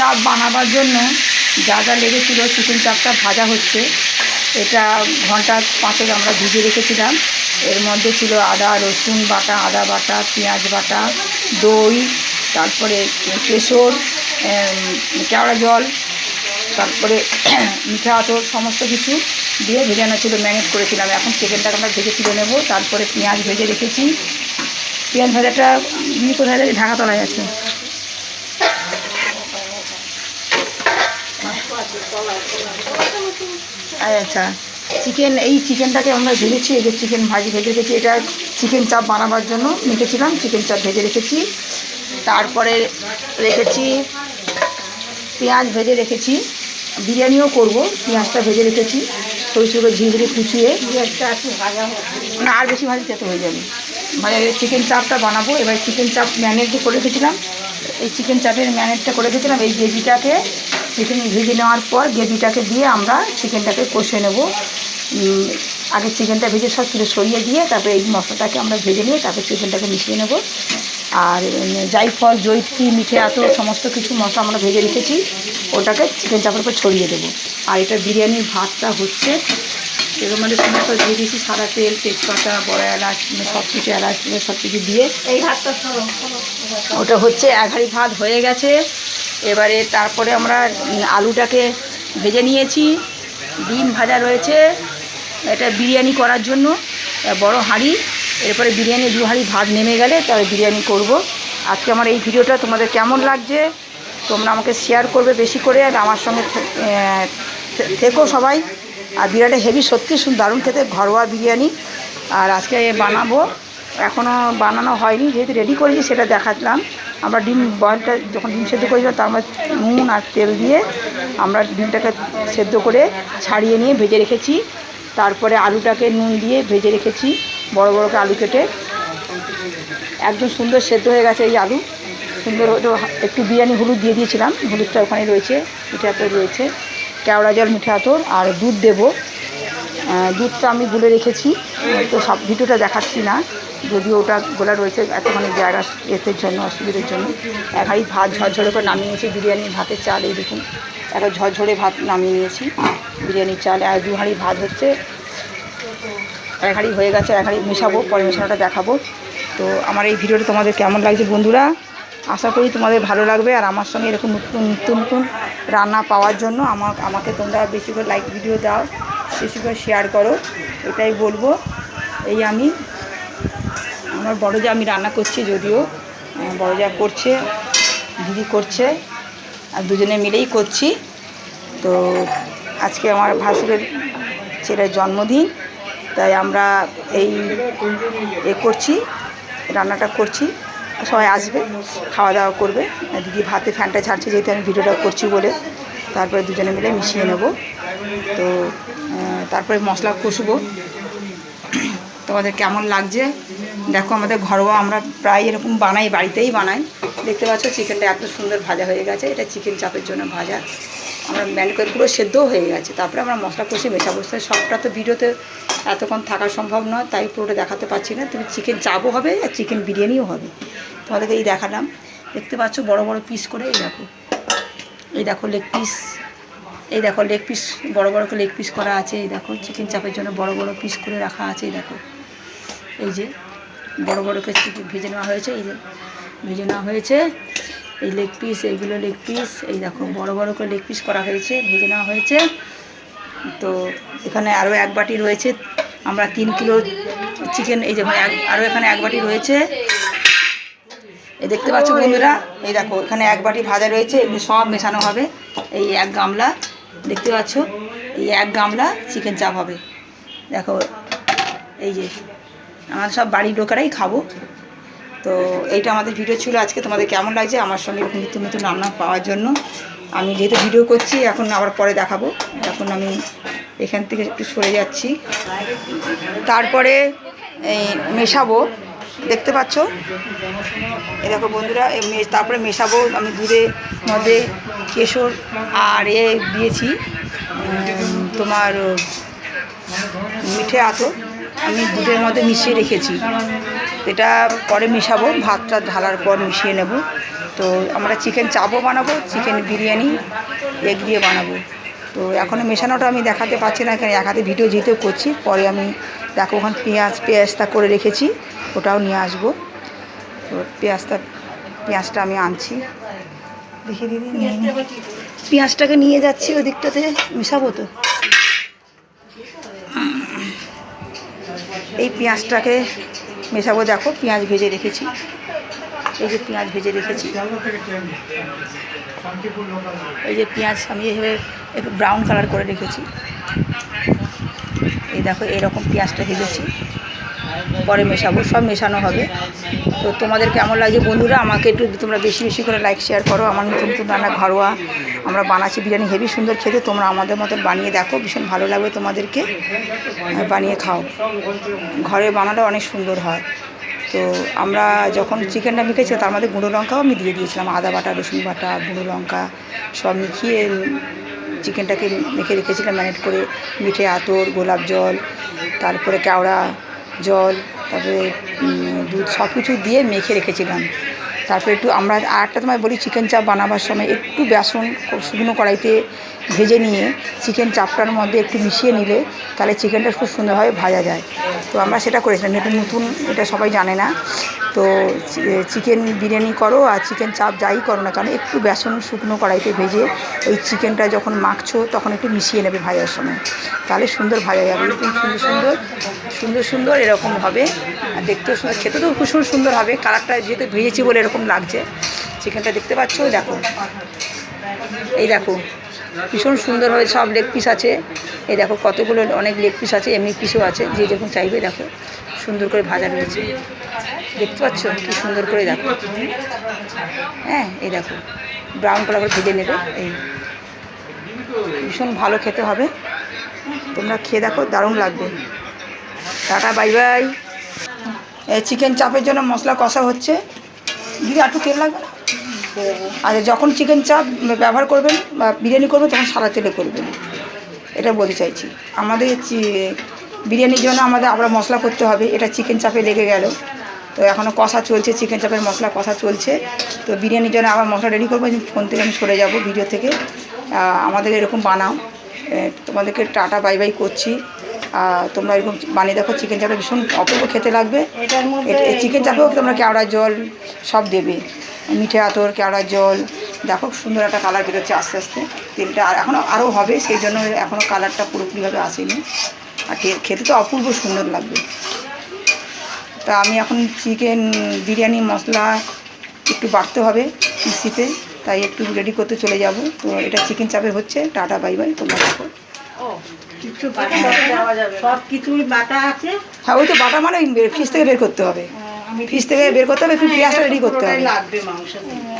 চাপ বানাবার জন্য যা যা লেগেছিল, চিকেন চাপটা ভাজা হচ্ছে। এটা ঘন্টা 5 আমরা ভিজিয়ে রেখেছিলাম। এর মধ্যে ছিল আদা রসুন বাটা, আদা বাটা, পেঁয়াজ বাটা, দই, তারপরে কেশর, কেওড়া জল, তারপরে মিঠা আতর, সমস্ত কিছু দিয়ে ভেজানো ছিল, ম্যারিনেট করেছিলাম। এখন চিকেনটাকে আমরা ভেজে তুলে নেব। তারপরে পেঁয়াজ ভেজে রেখেছি। পেঁয়াজ ভাজাটা কোথায় ঢাকা তলায় আছে। আচ্ছা, এই চিকেনটাকে আমরা ভেজেছি। এই যে চিকেন ভেজে রেখেছি, এটা চিকেন চাপ বানাবার জন্য রেখেছিলাম। চিকেন চাপ ভেজে রেখেছি। তারপরে রেখেছি পেঁয়াজ ভেজে রেখেছি। বিরিয়ানিও করব, পেঁয়াজটা ভেজে রেখেছি সরু সরু ঝিঝিরে কুচিয়ে। পেঁয়াজটা একটু ভাজা না, আর বেশি ভাজি খেতে হয়ে যাবে। ভাজা চিকেন চাপটা বানাবো। এবার চিকেন চাপ ম্যারিনেট করে রেখেছিলাম। এই চিকেন চাপের ম্যারিনেটটা করে রেখেছিলাম। এই গ্রেভিটাকে চিকেন ভেজে নেওয়ার পর গ্রেভিটাকে দিয়ে আমরা চিকেনটাকে কষে নেব। আগে চিকেনটা ভেজে সব তুলে সরিয়ে দিয়ে তারপরে এই মশলাটাকে আমরা ভেজে নিয়ে তারপরে চিকেনটাকে মিশিয়ে নেব। আর জায়ফল, জয়িত্রী, মিঠে আতর সমস্ত কিছু মশলা আমরা ভেজে রেখেছি, ওটাকে চিকেন চাপের উপর ছড়িয়ে দেবো। আর এটা বিরিয়ানির ভাতটা হচ্ছে। এর মধ্যে সমস্ত দিয়ে দিয়েছি সাদা তেল, তেজপাতা, বড় এলাচ, সব কিছু এলাচ সব কিছু দিয়ে এই ভাতটা ওটা হচ্ছে। 1 হাঁড়ি ভাত হয়ে গেছে। এবারে তারপরে আমরা আলুটাকে ভেজে নিয়েছি, ডিম ভাজা রয়েছে। এটা বিরিয়ানি করার জন্য বড় হাঁড়ি। এরপরে বিরিয়ানি 2 হাঁড়ি ভাত নেমে গেলে তবে বিরিয়ানি করব। আজকে আমার এই ভিডিওটা তোমাদের কেমন লাগছে তোমরা আমাকে শেয়ার করবে বেশি করে, আর আমার সঙ্গে থেকো সবাই। আর বিরিয়ানিটা হেভি, সত্যি দারুণ খেতে, ঘরোয়া বিরিয়ানি। আর আজকে বানাবো, এখনও বানানো হয়নি, যেহেতু রেডি করেছি সেটা দেখালাম। আমরা ডিম বয়েলটা যখন ডিম সেদ্ধ করেছিলাম তার মধ্যে নুন আর তেল দিয়ে আমরা ডিমটাকে সেদ্ধ করে ছাড়িয়ে নিয়ে ভেজে রেখেছি। তারপরে আলুটাকে নুন দিয়ে ভেজে রেখেছি, বড় বড় করে আলু কেটে। একদম সুন্দর সেদ্ধ হয়ে গেছে এই আলু, সুন্দর। একটু বিরিয়ানি হলুদ দিয়ে দিয়েছিলাম, হলুদটা ওখানে রয়েছে, মিঠে আতর রয়েছে, কেওড়া জল, মিঠে আতর আর দুধ দেবো। দুধটা আমি গুলে রেখেছি, তো সব ভিডিওটা দেখাচ্ছি না, যদিও ওটা গোলা রয়েছে এতখানি জায়গা এর জন্য, অসুবিধার জন্য। 1 হাঁড়ি ভাত ঝরঝরে করে নামিয়ে নিয়েছি। বিরিয়ানির ভাতের চাল এই দেখুন, একবার ঝরঝরে ভাত নামিয়ে নিয়েছি বিরিয়ানির চাল। আর 2 হাঁড়ি ভাত হচ্ছে, 1 হাঁড়ি হয়ে গেছে। 1 হাঁড়ি মেশাবো, পরে মেশানোটা দেখাবো। তো আমার এই ভিডিওটা তোমাদের কেমন লাগছে বন্ধুরা, আশা করি তোমাদের ভালো লাগবে। আর আমার সঙ্গে এরকম নতুন নতুন রান্না পাওয়ার জন্য আমাকে তোমরা বেশি করে লাইক ভিডিও দাও, বেশি করে শেয়ার করো, এটাই বলবো। এই আমার বড় যা আমি রান্না করছি, যদিও বড় যা করছে, দিদি করছে, আর দুজনে মিলেই করছি। তো আজকে আমার ভাসুরের ছেলের জন্মদিন, তাই আমরা করছি, রান্নাটা করছি। সবাই আসবে, খাওয়া দাওয়া করবে। দিদি ভাতে ফ্যানটা ছাড়ছে, যেহেতু আমি ভিডিওটা করছি বলে। তারপরে দুজনে মিলে মিশিয়ে নেব। তো তারপরে মশলা কষবো। তোমাদের কেমন লাগছে দেখো। আমাদের ঘরোয়া আমরা প্রায় এরকম বানাই, বাড়িতেই বানাই। দেখতে পাচ্ছ চিকেনটা এত সুন্দর ভাজা হয়ে গেছে। এটা চিকেন চাপের জন্য ভাজা, আমরা ম্যারিনেট করে পুরো সেদ্ধও হয়ে গেছে। তারপরে আমরা মশলা কষে মেশাবো। সবটা তো ভিডিওতে এতক্ষণ থাকা সম্ভব নয়, তাই পুরোটা দেখাতে পারছি না। তুমি চিকেন চাপও হবে আর চিকেন বিরিয়ানিও হবে, তোমাদেরকে এই দেখালাম। দেখতে পাচ্ছ বড় বড় পিস করে, এই দেখো লেগ পিস, এই দেখো লেগ পিস, বড় বড় করে লেগ পিস করা আছে। এই দেখো চিকেন চাপের জন্য বড় বড় পিস করে রাখা আছে। এই দেখো, এই যে বড় বড় করে চিকেন ভেজে নেওয়া হয়েছে। এই যে ভেজে নেওয়া হয়েছে এই লেগ পিস, এইগুলো লেগ পিস। এই দেখো বড় বড় করে লেগ পিস করা হয়েছে, ভেজে নেওয়া হয়েছে। তো এখানে আরও 1 বাটি রয়েছে, আমরা 3 কিলো চিকেন। এই যে আরও এখানে 1 বাটি রয়েছে। এই দেখতে পাচ্ছ বন্ধুরা, এই দেখো এখানে 1 বাটি ভাজা রয়েছে। এগুলো সব মেশানো হবে। এই 1 গামলা দেখতে পাচ্ছ, এই 1 গামলা চিকেন চাপ হবে। দেখো এই যে আমরা সব বাড়ির লোকেরাই খাবো। তো এইটা আমাদের ভিডিও ছিল আজকে। তোমাদের কেমন লাগছে আমার সঙ্গে এরকম নতুন নতুন রান্না পাওয়ার জন্য? আমি যেহেতু ভিডিও করছি, এখন আবার পরে দেখাবো। এখন আমি এখান থেকে একটু সরে যাচ্ছি, তারপরে এই মেশাবো। দেখতে পাচ্ছ এই দেখো বন্ধুরা, তারপরে মেশাবো। আমি দুধের মধ্যে কেশর আর দিয়েছি তোমার মিঠে আতর, আমি দুধের মধ্যে মিশিয়ে রেখেছি, এটা পরে মেশাবো, ভাতটা ঢালার পর মিশিয়ে নেব। তো আমরা চিকেন চাপও বানাবো, চিকেন বিরিয়ানি এগ দিয়ে বানাবো। তো এখনও মেশানোটা আমি দেখাতে পারছি না, এখানে এক হাতে ভিডিও যেতেও করছি, পরে আমি দেখো ওখানে পেঁয়াজটা করে রেখেছি, ওটাও নিয়ে আসবো। তো পেঁয়াজটা আমি আনছি, দেখি দিদি পেঁয়াজটাকে নিয়ে যাচ্ছি ওই দিকটাতে মেশাবো। তো এই পেঁয়াজটাকে মেশাবো, দেখো পেঁয়াজ ভেজে রেখেছি, এই যে পেঁয়াজ ভেজে রেখেছি, এই যে পেঁয়াজ আমি এইভাবে একটু ব্রাউন কালার করে রেখেছি, এই দেখো এরকম পেঁয়াজটা ভেজেছি, পরে মেশাবো, সব মেশানো হবে। তো তোমাদের কেমন লাগছে বন্ধুরা, আমাকে একটু তোমরা বেশি বেশি করে লাইক শেয়ার করো। আমার নতুন নতুন রান্না ঘরোয়া আমরা বানাচ্ছি, বিরিয়ানি হেভি সুন্দর খেতে, তোমরা আমাদের মতন বানিয়ে দেখো, ভীষণ ভালো লাগবে তোমাদেরকে, বানিয়ে খাও, ঘরে বানালে অনেক সুন্দর হয়। তো আমরা যখন চিকেনটা মেখেছি তার মধ্যে গুঁড়ো লঙ্কাও আমি দিয়ে দিয়েছিলাম, আদা বাটা, রসুন বাটা, গুঁড়ো লঙ্কা সব মিশিয়ে চিকেনটাকে মেখে রেখেছিলাম ম্যারিনেট করে, মিঠে আতর, গোলাপ জল, তারপরে কেওড়া জল, তারপরে দুধ, সব কিছু দিয়ে মেখে রেখেছিলাম। তারপরে একটু আমরা আরেকটা তোমায় বলি, চিকেন চাপ বানাবার সময় একটু বেসন শুকনো কড়াইতে ভেজে নিয়ে চিকেন চাপটার মধ্যে একটু মিশিয়ে নিলে তাহলে চিকেনটা খুব সুন্দরভাবে ভাজা যায়। তো আমরা সেটা করেছিলাম, এটা নতুন, এটা সবাই জানে না। তো চিকেন বিরিয়ানি করো আর চিকেন চাপ যাই করো না, কারণ একটু বেসন শুকনো কড়াইতে ভেজে ওই চিকেনটা যখন মাখছো তখন একটু মিশিয়ে নেবে ভাজার সময়, তাহলে সুন্দর ভাজা যাবে, এরকম সুন্দর সুন্দর সুন্দর সুন্দর এরকম হবে। আর দেখতেও সুন্দর, খেতে তো ভীষণ সুন্দর হবে, কালারটা যেহেতু ভেজেছি বলে এরকম লাগছে। চিকেনটা দেখতে পাচ্ছ, দেখো এই দেখো ভীষণ সুন্দর হবে, সব লেগ পিস আছে, এই দেখো কতগুলো, অনেক লেগ পিস আছে, এমনি পিসও আছে, যে যখন চাইবে। দেখো সুন্দর করে ভাজা রয়েছে, দেখতে পাচ্ছ কি সুন্দর করে, দেখো হ্যাঁ, এই দেখো ব্রাউন কালার করে ভেজে নেবে, এই ভীষণ ভালো খেতে হবে, তোমরা খেয়ে দেখো, দারুণ লাগবে। Tata, bye bye. চিকেন চাপের জন্য মশলা কষা হচ্ছে, দিদি একটু তেল লাগবে না? আচ্ছা, যখন চিকেন চাপ ব্যবহার করবেন বা বিরিয়ানি করবেন তখন সাদা তেলে করবেন, এটা বলতে চাইছি। আমাদের বিরিয়ানির জন্য আমাদের আবার মশলা করতে হবে, এটা চিকেন চাপে লেগে গেল, তো এখনও কষা চলছে, চিকেন চাপের মশলা কষা চলছে। তো বিরিয়ানির জন্য আবার মশলা রেডি করবো, ফোন থেকে আমি সরে যাব ভিডিও থেকে। আমাদের এরকম বানাও, তোমাদেরকে টাটা বাই বাই করছি। তোমরা এরকম বানিয়ে দেখো, চিকেন চাপে ভীষণ অপূর্ব খেতে লাগবে। চিকেন চাপেও তোমরা কেওড়া জল সব দেবে, মিঠে আতর, কেওড়া জল, দেখো সুন্দর একটা কালার বেরোচ্ছে আস্তে আস্তে, তেলটা এখনও আরও হবে, সেই জন্য এখনও কালারটা পুরোপুরিভাবে আসেনি, আর খেতে তো অপূর্ব সুন্দর লাগবে। তা আমি এখন চিকেন বিরিয়ানি মশলা একটু বাড়তে হবে মিক্সিতে, তাই একটু রেডি করতে চলে যাব। তো এটা চিকেন চাপে হচ্ছে, টাটা বাই বাই, তোমরা দেখো। সব কিছুই বাটা আছে, হ্যাঁ ওই তো বাটা মানে ফ্রিজ থেকে বের করতে হবে, ফ্রিজ থেকে বের করতে হবে, একটু পেঁয়াজটা রেডি করতে হবে।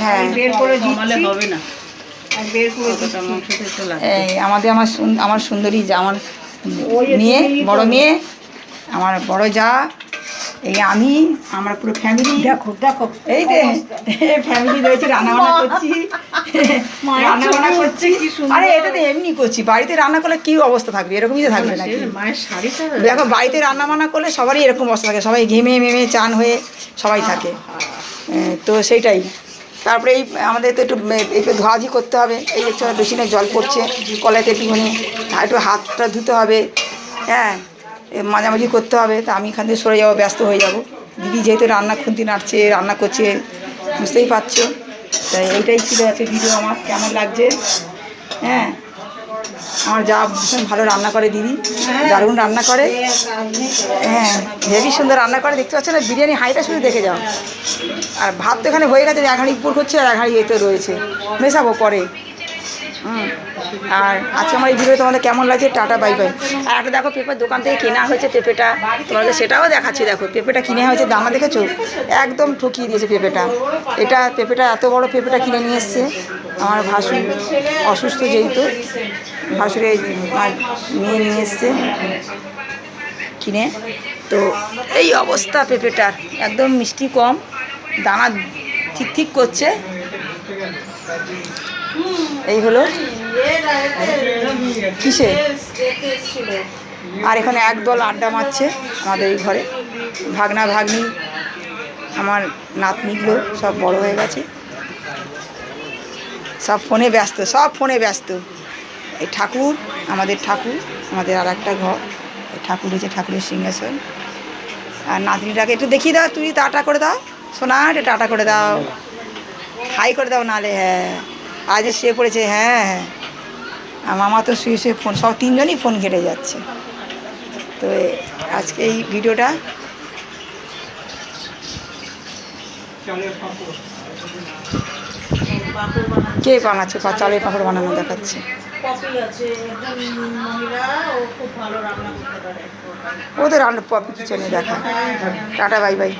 হ্যাঁ, বের করে জমালে হবে না, বের করে এই আমার সুন্দরী, আমার মেয়ে, বড় মেয়ে, আমার বড় যা, এই আমি, আমার পুরো ফ্যামিলি, দেখো দেখো, এই যে ফ্যামিলি রয়েছে, রান্নাবান্না করছি, রান্নাবান্না করছি। আরে এটা তো এমনি করছি, বাড়িতে রান্না করলে কী অবস্থা থাকবে, এরকমই তো থাকবে নাকি? মায়ের শাড়িটা দেখো বাড়িতে রান্না বান্না করলে সবারই এরকম অবস্থা থাকে, সবাই ঘেমে মেমে চান হয়ে সবাই থাকে। তো সেইটাই, তারপরে এই আমাদের তো একটু ধোয়াঝি করতে হবে, এই একটু বেশিনে জল পড়ছে কলাইতে, একটুখানি একটু হাতটা ধুতে হবে, হ্যাঁ মাঝামাঝি করতে হবে। তা আমি এখান থেকে সরে যাবো, ব্যস্ত হয়ে যাব। দিদি যেহেতু রান্না খুন্তি নাড়ছে, রান্না করছে, বুঝতেই পারছো। তাই এইটাই ছিল আছে ভিডিও আমার, কেমন লাগছে। হ্যাঁ, আমার যা ভীষণ ভালো রান্না করে দিদি, দারুণ রান্না করে, হ্যাঁ হেভি সুন্দর রান্না করে, দেখতে পাচ্ছ না? বিরিয়ানি হাঁড়িটা শুধু দেখে যাও। আর ভাত তো এখানে হয়ে গেছে, এক হাঁড়ি উপর করছে আর এক হাঁড়ি এতে রয়েছে, মেশাবো পরে। আর আজকে আমার এই ভিডিও তোমাদের কেমন লাগছে, টাটা বাই বাই। আর একটা দেখো পেঁপের দোকান থেকে কেনা হয়েছে পেঁপেটা, তোমাদের সেটাও দেখাচ্ছি। দেখো পেঁপেটা কিনে হয়েছে, দানা দেখেছো? একদম ঠকিয়ে দিয়েছে পেঁপেটা। পেঁপেটা এত বড় পেঁপেটা কিনে নিয়ে এসছে আমার ভাসুর, অসুস্থ যেহেতু, ভাসুরে নিয়ে এসছে কিনে। তো এই অবস্থা পেঁপেটার, একদম মিষ্টি কম, দানা ঠিক ঠিক করছে। এই হলো কিসে আর এখানে একদল আড্ডা মারছে আমাদের এই ঘরে। ভাগনা ভাগ্নি আমার নাতনিগুলো সব বড় হয়ে গেছে, সব ফোনে ব্যস্ত, সব ফোনে ব্যস্ত। এই ঠাকুর, আমাদের ঠাকুর, আমাদের আর একটা ঘর, এই ঠাকুর হয়েছে ঠাকুরের সিংহাসন। আর নাতনিটাকে একটু দেখিয়ে দাও, তুই টাটা করে দাও সোনা, একটু টাটা করে দাও, হাই করে দাও, নালে হ্যাঁ আজ শুয়ে পড়েছে। হ্যাঁ হ্যাঁ, আর মামা তো শুয়ে শুয়ে ফোন, সব তিনজনই ফোন ঘেটে যাচ্ছে। তো আজকে এই ভিডিওটা কে বানাচ্ছে, চালের পাঁপড় বানানো দেখাচ্ছে। পপি আছে একজন মহিলা, ও খুব ভালো রান্না করতে পারে। ওদের রান্না পপি কিচেনে দেখা। Tata bye bye.